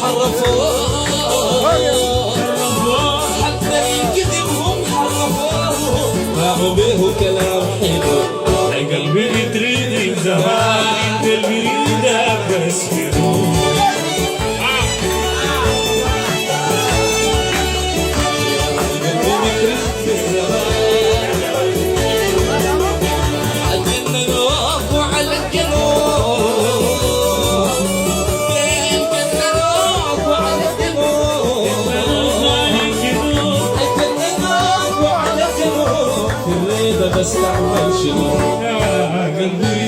حرفوه، حتى الكذب هم حرفوه، باعوا به كلام حلو. قلبي تريد زمان انت البريدة بس بدون بس تعمل شنو يا قلبي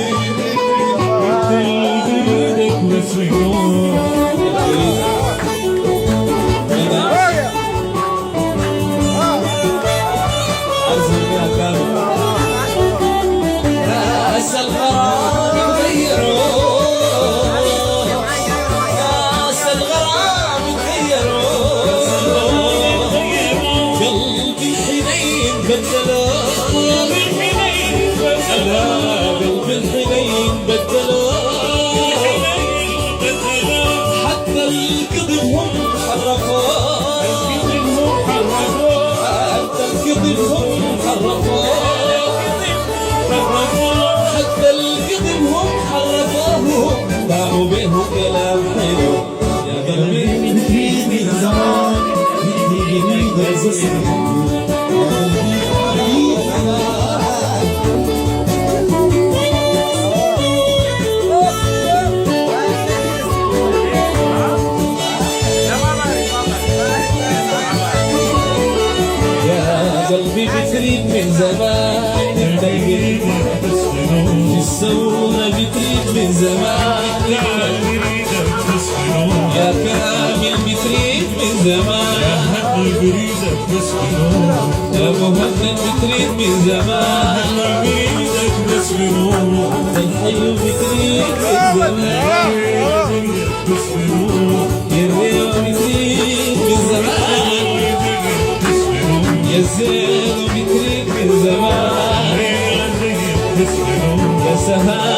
انت البريدك بس بدون راس الغرام غيروا، راس الغرام غيروا، قلبي حنين بدلوا، قلبي الحنين بدلوا، حتى الكذب هم حرفوه، حتى الكذب هم حرفوه، حتى الكذب هم حرفوه، باعوا به كلام حلو. يا قلبي تريد من زمان تريد بس قلبي بتريد من زمان انت القريب بس بدون الثورة بتريد من زمان يا كامل بتريد من زمان يا مهند بتريد من زمان الحلو بتريد من زمان الريو بتريد من زمان يا زين بتريد من زمان يا سهام